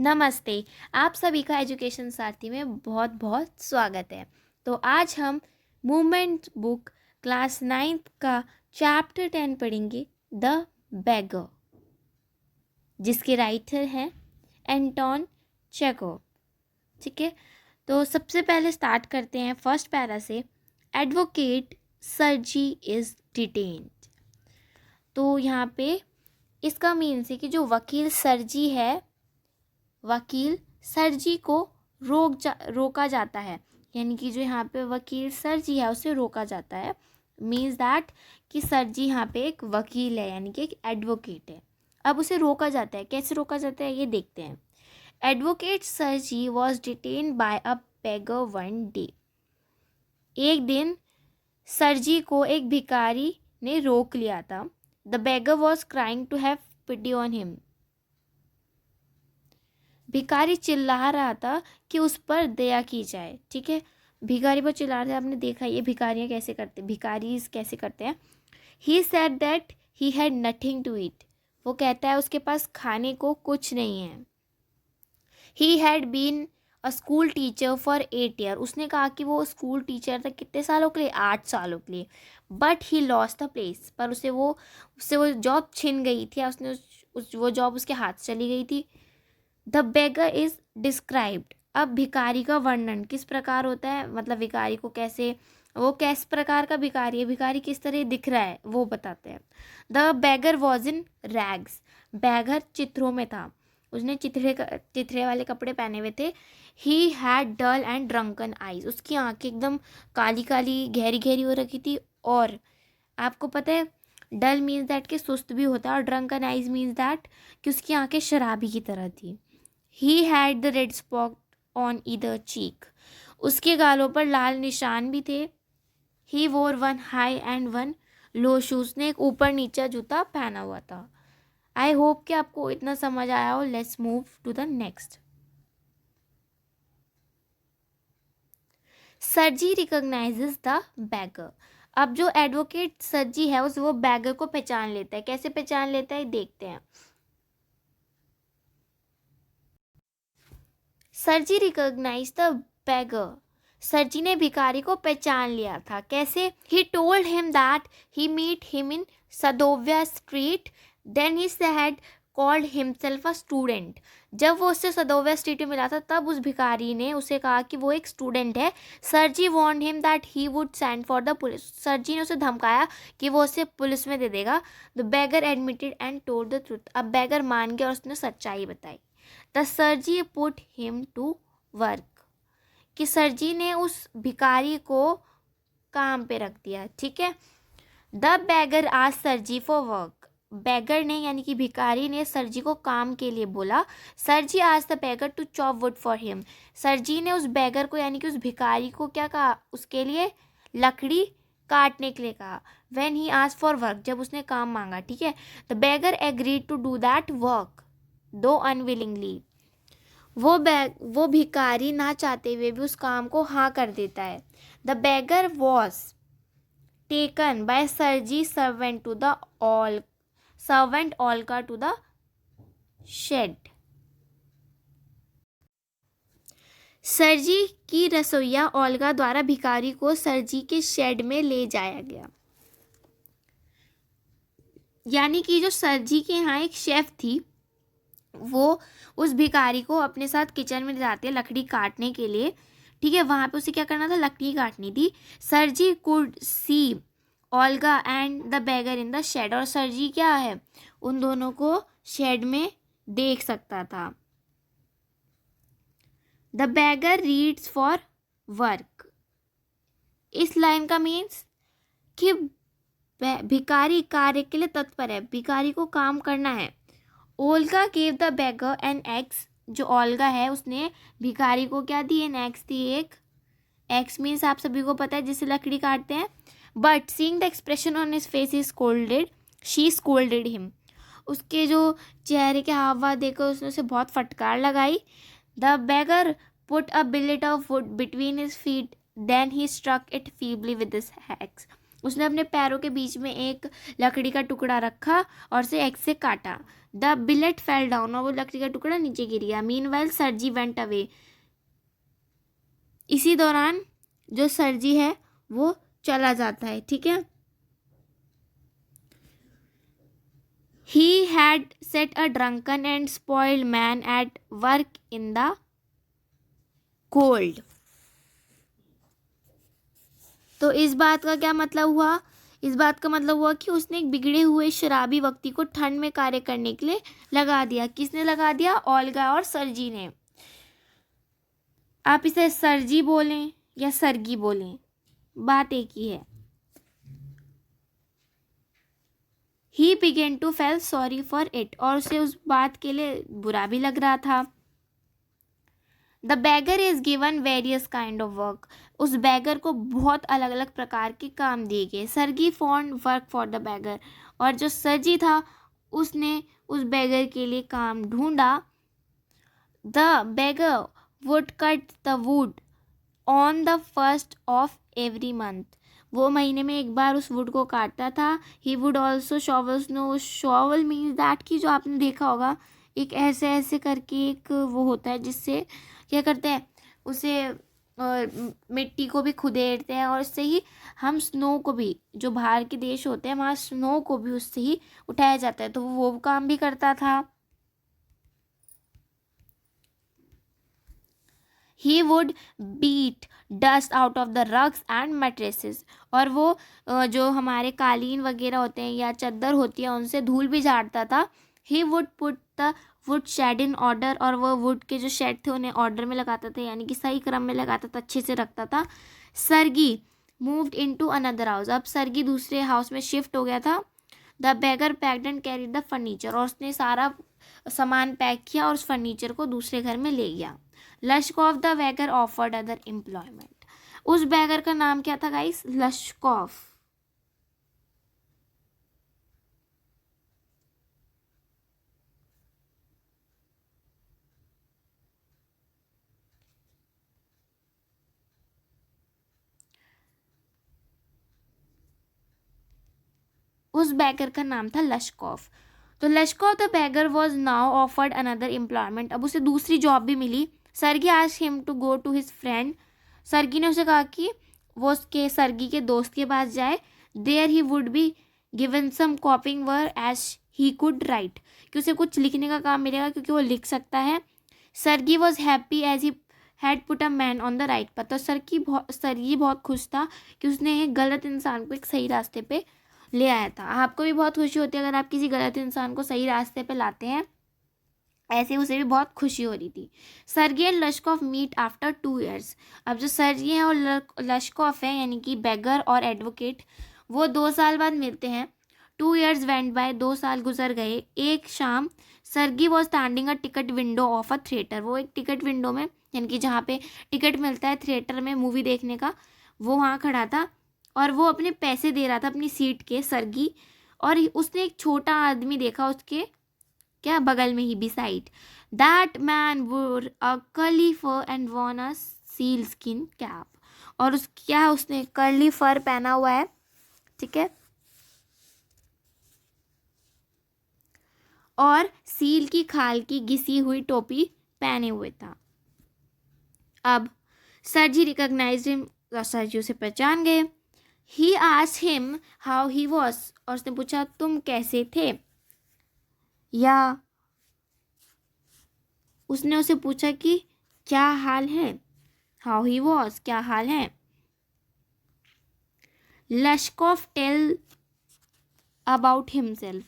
नमस्ते। आप सभी का एजुकेशन साथी में बहुत बहुत स्वागत है। तो आज हम मूवमेंट बुक क्लास 9th का चैप्टर 10 पढ़ेंगे, द बेगर, जिसके राइटर हैं एंटोन चेखोव। ठीक है, तो सबसे पहले स्टार्ट करते हैं फर्स्ट पैरा से। Advocate Sergei is detained. तो यहाँ पे इसका मीन्स है कि जो वकील सर्जी है, वकील सर्जी को रोका जाता है, यानी कि जो यहाँ पे वकील सर्जी है उसे रोका जाता है। मीन्स दैट कि सर्जी यहाँ पे एक वकील है, यानी कि एक एडवोकेट है। अब उसे रोका जाता है, कैसे रोका जाता है ये देखते हैं। Advocate Sergei was detained by a beggar one day. एक दिन सर्जी को एक भिखारी ने रोक लिया था। The beggar was crying to have pity on him. भिखारी चिल्ला रहा था कि उस पर दया की जाए। ठीक है, भिखारी पर चिल्ला रहे थे। आपने देखा ये भिखारियाँ कैसे करते, भिखारीज कैसे करते हैं। He said that he had nothing to eat. वो कहता है उसके पास खाने को कुछ नहीं है। He had been a school teacher for 8 year. उसने कहा कि वो स्कूल टीचर था कितने सालों के लिए, 8 सालों के लिए। But he lost the place, पर उससे वो जॉब छिन गई थी, या वो जॉब उसके हाथ चली गई थी। The beggar is described. अब भिखारी का वर्णन किस प्रकार होता है, मतलब भिखारी को वो किस प्रकार का भिखारी है, भिखारी किस तरह दिख रहा है वो बताते हैं। The beggar was in rags. Beggar चित्रों में था, उसने चित्रे वाले कपड़े पहने हुए थे। He had dull and drunken eyes. उसकी आंखें एकदम काली काली गहरी गहरी हो रखी थी। और आपको पता है डल मीन्स दैट कि सुस्त भी होता है, और ड्रंकन आईज मीन्स दैट कि उसकी आंखें शराबी की तरह थी। He had the red spot on either cheek. उसके गालों पर लाल निशान भी थे। He wore one high and one low shoes. ने एक ऊपर नीचा जूता पहना हुआ था। I hope कि आपको इतना समझ आया हो। Let's move to the next. सर्जी recognizes the beggar. अब जो एडवोकेट सर्जी है वो बैगर को पहचान लेता है। कैसे पहचान लेता है देखते हैं। सर्जी रिकॉग्नाइज द बेगर। सर्जी ने भिखारी को पहचान लिया था। कैसे? He told him that he meet him in Sadovaya street, then he had called himself a student. जब वो उससे सदोव्या स्ट्रीट में मिला था तब उस भिखारी ने उसे कहा कि वो एक स्टूडेंट है। Sergei warned him that he would send for the police. Sergei ने उसे धमकाया कि वो उसे पुलिस में दे देगा। The beggar admitted and told the truth. अब बेगर मान गया और उसने सच्चाई बताई। The Sergei put him to work. कि सर्जी ने उस भिखारी को काम पे रख दिया। ठीक है, the beggar asked Sergei for work. Beggar ने यानी कि भिखारी ने सर्जी को काम के लिए बोला। Sergei asked the beggar to chop wood for him. Sergei ने उस बेगर को यानी कि उस भिखारी को क्या कहा, उसके लिए लकड़ी काटने के लिए कहा। When he asked for work, जब उसने काम मांगा। ठीक है, the beggar agreed to do that work though unwillingly. वो भिखारी ना चाहते हुए भी उस काम को हाँ कर देता है। The beggar was taken by Sergei servant Olga to the shed. Sergei की रसोइया ऑल्गा द्वारा भिखारी को सर्जी के शेड में ले जाया गया। यानी कि जो सर्जी के यहाँ एक शेफ थी, वो उस भिखारी को अपने साथ किचन में ले जाते हैं लकड़ी काटने के लिए। ठीक है, वहाँ पे उसे क्या करना था, लकड़ी काटनी थी। Sergei could see Olga and the beggar in the shed. और सर्जी क्या है, उन दोनों को शेड में देख सकता था। The beggar reads for work. इस लाइन का मीन्स कि भिखारी कार्य के लिए तत्पर है, भिखारी को काम करना है। Olga gave the beggar an axe. जो ओल्गा है उसने भिखारी को क्या दी, एन एक्स दी। एक एक्स मीन्स आप सभी को पता है जिससे लकड़ी काटते हैं। But seeing the expression on his face she scolded him. उसके जो चेहरे के हाव भाव देखकर उसने उसे बहुत फटकार लगाई। The beggar put a billet of wood between his feet, then he struck it feebly with his axe. उसने अपने पैरों के बीच में एक लकड़ी का टुकड़ा रखा और उसे एक्स से काटा। द बिलेट फेल डाउन, और वो लकड़ी का टुकड़ा नीचे गिर गया। मीनवाइल सर्जी वेंट अवे, इसी दौरान जो सर्जी है वो चला जाता है, ठीक है। He had set a drunken and spoiled man at work in the cold. तो इस बात का क्या मतलब हुआ? इस बात का मतलब हुआ कि उसने एक बिगड़े हुए शराबी व्यक्ति को ठंड में कार्य करने के लिए लगा दिया। किसने लगा दिया? ओल्गा और सर्जी ने। आप इसे सर्जी बोलें या सर्गी बोलें, बात एक ही है। He began to feel sorry for it, और उसे उस बात के लिए बुरा भी लग रहा था। The beggar is given various kind of work. उस beggar को बहुत अलग अलग प्रकार के काम दिए गए। सर्गी found work for the beggar, और जो सर्जी था उसने उस beggar के लिए काम ढूंढा। The beggar would cut the wood on the first of every month. वो महीने में एक बार उस वुड को काटता था। He would also shovel snow. Shovel means that कि जो आपने देखा होगा एक ऐसे ऐसे करके एक वो होता है जिससे क्या करते हैं, उसे मिट्टी को भी खुदेड़ते हैं, और उससे ही हम स्नो को भी, जो बाहर के देश होते हैं वहाँ स्नो को भी उससे ही उठाया जाता है, तो वो काम भी करता था। He would beat dust out of the rugs and mattresses, और वो जो हमारे कालीन वगैरह होते हैं या चादर होती है उनसे धूल भी झाड़ता था। He would put the wood shed in order, और वो वुड के जो शेड थे उन्हें ऑर्डर में लगाता था, यानी कि सही क्रम में लगाता था, अच्छे से रखता था। सर्गी moved into another house, अब सर्गी दूसरे हाउस में शिफ्ट हो गया था। The beggar packed and carried the furniture, और उसने सारा सामान पैक किया और उस फर्नीचर को दूसरे घर में ले गया। Lushkoff the beggar offered other employment, उस बैगर का नाम क्या था गाइस? लश्कोफ। उस बैगर का नाम था लश्कोफ। तो Lushkoff the beggar was now offered another employment, अब उसे दूसरी जॉब भी मिली। Sergei asked him to go to his friend, Sergei ने उसे कहा कि वो उसके सर्गी के दोस्त के पास जाए। There he would be given some copying work as he could write, कि उसे कुछ लिखने का काम मिलेगा क्योंकि वो लिख सकता है। Sergei was happy as he had put a man on the right path, तो सर्गी बहुत खुश था कि उसने एक गलत इंसान को एक सही रास्ते पे ले आया था। आपको भी बहुत खुशी होती है अगर आप किसी गलत इंसान को सही रास्ते पे लाते हैं, ऐसे उसे भी बहुत खुशी हो रही थी। सर्गी एंड लश्कोफ मीट आफ्टर 2 years, अब जो सर्गी हैं और लश्कोफ है यानी कि बेगर और एडवोकेट, वो 2 साल बाद मिलते हैं। 2 years वेंट बाय, 2 साल गुजर गए। एक शाम Sergei was standing a ticket window of a theatre, वो एक टिकट विंडो में यानी कि जहाँ पे टिकट मिलता है थिएटर में मूवी देखने का, वो वहाँ खड़ा था और वो अपने पैसे दे रहा था अपनी सीट के, सर्गी। और उसने एक छोटा आदमी देखा उसके क्या बगल में ही, beside. That man wore a curly fur and worn a seal skin cap, और उस क्या उसने कर्ली फर पहना हुआ है, ठीक है, और सील की खाल की घिसी हुई टोपी पहने हुए था। अब सर्जी रिकॉग्नाइज्ड हिम, सर्जी उसे पहचान गए। He asked him how he was, और उसने पूछा तुम कैसे थे, या उसने उसे पूछा कि क्या हाल है, हाउ ही वॉज, क्या हाल है। लश्कोफ टेल अबाउट हिमसेल्फ,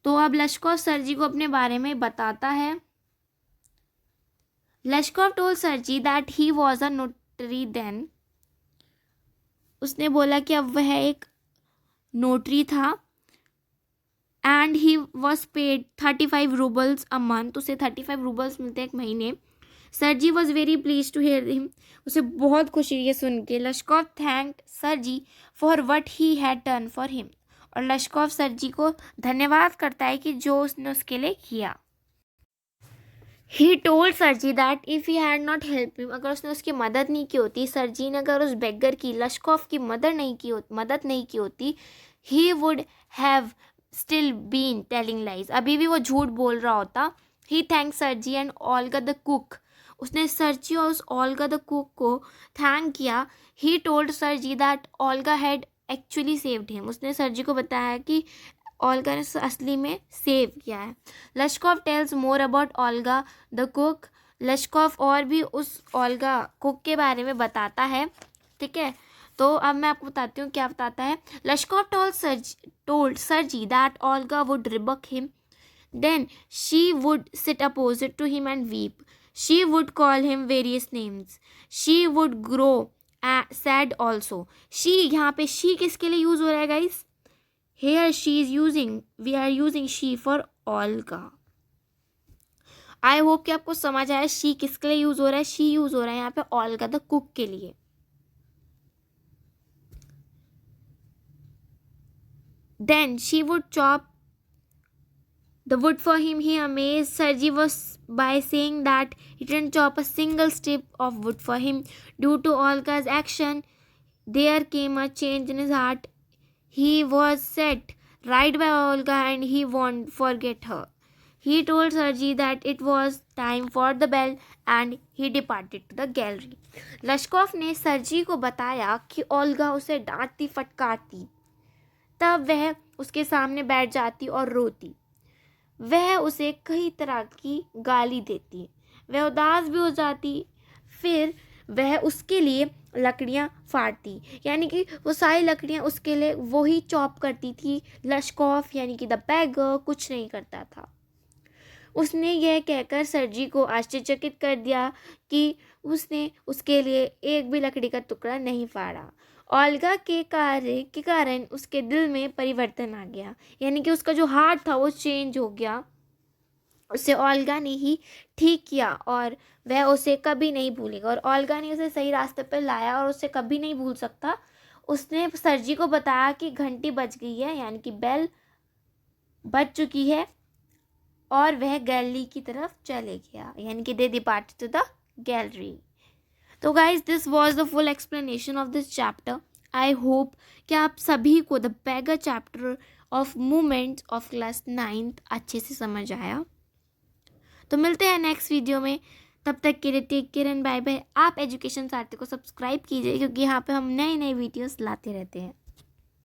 तो अब लश्कोफ सर्जी को अपने बारे में बताता है। Lushkoff told Sergei that he was a notary then, उसने बोला कि अब वह एक नोटरी था। And he was paid 35 roubles a month, उसे 35 रूबल्स मिलते हैं एक महीने। Sergei was very please to hear him, उसे बहुत खुशी हुई सुन के। Lushkoff thanked Sergei for what he had done for him, और लश्कोफ सर्जी को धन्यवाद करता है कि जो उसने उसके लिए किया। He told Sergei that if he had not help him, अगर उसने उसकी मदद नहीं की होती, सरजी ने अगर उस बेगर की, लश्कोफ की मदद नहीं की होती, he would have still been telling lies, अभी भी वो झूठ बोल रहा होता. He thank Sergei and Olga the cook, उसने सरजी और उस ओल्गा द कुक को थैंक किया. He told Sergei that Olga had actually saved him, उसने सरजी को बताया कि ओल्गा ने असली में सेव किया है. Lushkoff tells more about Olga the cook, Lushkoff और भी उस ओल्गा कुक के बारे में बताता है. ठीक है, तो अब मैं आपको बताती हूँ क्या बताता है. Lushkoff told Sergei that Olga would rebuke him, then she would sit opposite to him and weep, she would call him various names, she would grow sad also. She, यहाँ पे शी किसके लिए यूज हो रहा है guys? Here we are using she for Olga. I hope कि आपको समझ आया she किसके लिए यूज हो रहा है. she यूज हो रहा है यहाँ पे Olga द कुक के लिए. Then she would chop the wood for him. He amazed Sergi was by saying that he didn't chop a single strip of wood for him. Due to Olga's action, there came a change in his heart. He was set right by Olga and he won't forget her. He told Sergi that it was time for the bell and he departed to the gallery. लश्कोफ ने सर्जी को बताया कि Olga उसे डांटती फटकारती, तब वह उसके सामने बैठ जाती और रोती. वह उसे कई तरह की गाली देती, वह उदास भी हो जाती, फिर वह उसके लिए लकड़ियाँ फाड़ती, यानी कि वो सारी लकड़ियाँ उसके लिए वो ही चॉप करती थी. लश्कोफ यानी कि द बैगर कुछ नहीं करता था. उसने यह कहकर सर्जी को आश्चर्यचकित कर दिया कि उसने उसके लिए एक भी लकड़ी का टुकड़ा नहीं फाड़ा. ओल्गा के कार्य के कारण उसके दिल में परिवर्तन आ गया, यानी कि उसका जो हार्ट था वो चेंज हो गया. उसे ओल्गा ने ही ठीक किया और वह उसे कभी नहीं भूलेगा, और ओल्गा ने उसे सही रास्ते पर लाया और उसे कभी नहीं भूल सकता. उसने सर्जी को बताया कि घंटी बज गई है, यानी कि बेल बज चुकी है, और वह गैलरी की तरफ चले गया, यानी कि दे डिपार्टेड टू द गैलरी. तो guys this was the full explanation of this chapter. I hope कि आप सभी को the beggar chapter of movements of class 9th अच्छे से समझ आया. तो मिलते हैं नेक्स्ट वीडियो में, तब तक के लिए take care and bye bye. आप एजुकेशन साथी को सब्सक्राइब कीजिए, क्योंकि यहाँ पे हम नए वीडियोस लाते रहते हैं.